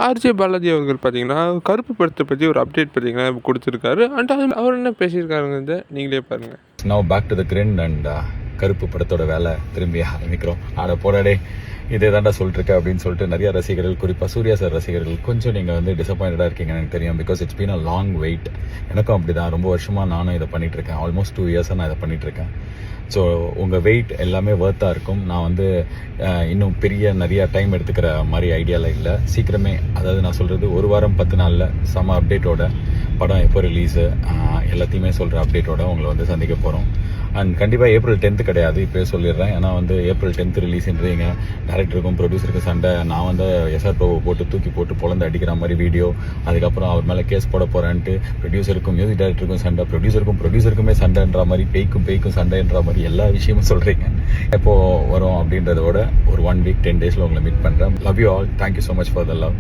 RJ Balaji அவர்கள் பார்த்தீங்கன்னா, கருப்பு படத்தை பற்றி ஒரு அப்டேட் பார்த்தீங்கன்னா குடுத்துருக்காரு. அண்ட் அவர் என்ன பேசியிருக்காருங்கிறத நீங்களே பாருங்க. Now back to the grind and Karuppu படத்தோட வேலை திரும்பி ஆரம்பிக்கிறோம். ஆட போராடே இதே தாண்டா சொல்லிட்டுருக்கேன் அப்படின்னு சொல்லிட்டு நிறைய ரசிகர்கள், குறிப்பாக சூர்யா சார் ரசிகர்கள் கொஞ்சம் நீங்கள் வந்து டிசப்பாயிண்டடாக இருக்கீங்கன்னு எனக்கு தெரியும். Because it's been a long wait. எனக்கும் அப்படி தான். ரொம்ப வருஷமாக நானும் இதை பண்ணிகிட்ருக்கேன். ஆல்மோஸ்ட் 2 இயர்ஸாக நான் இதை பண்ணிகிட்ருக்கேன். ஸோ உங்கள் வெயிட் எல்லாமே ஒர்த்தாக இருக்கும். நான் வந்து இன்னும் நிறைய டைம் எடுத்துக்கிற மாதிரி ஐடியாவில் இல்லை. சீக்கிரமே, அதாவது நான் சொல்கிறது 1 வாரம் 10 நாளில் செம அப்டேட்டோட படம் எப்போ ரிலீஸு எல்லாத்தையுமே சொல்கிற அப்டேட்டோட உங்களை வந்து சந்திக்க போகிறோம். அண்ட் கண்டிப்பாக April 10th கிடையாது, இப்போயே சொல்லிடுறேன். ஏன்னா வந்து April 10th ரிலீஸ்ன்றீங்க, டேரக்டருக்கும் ப்ரொடியூசருக்கும் சண்டை. நான் வந்து எஸ்ஆர் ப்ரோவை போட்டு தூக்கி போட்டு பொழந்து அடிக்கிற மாதிரி வீடியோ, அதுக்கப்புறம் அவர் மேலே கேஸ் போட போகிறேன்ட்டு ப்ரொடியூசருக்கும் மியூசிக் டேரக்டருக்கும் சண்டை, ப்ரொடியூசருக்குமே சண்டைன்ற மாதிரி, பேய்க்கும் சண்டைன்ற மாதிரி எல்லா விஷயமும் சொல்கிறீங்க. எப்போது வரும் அப்படின்றதோட ஒரு 1 week 10 days உங்களை மீட் பண்ணுறேன். Love you all. Thank you so much for the love.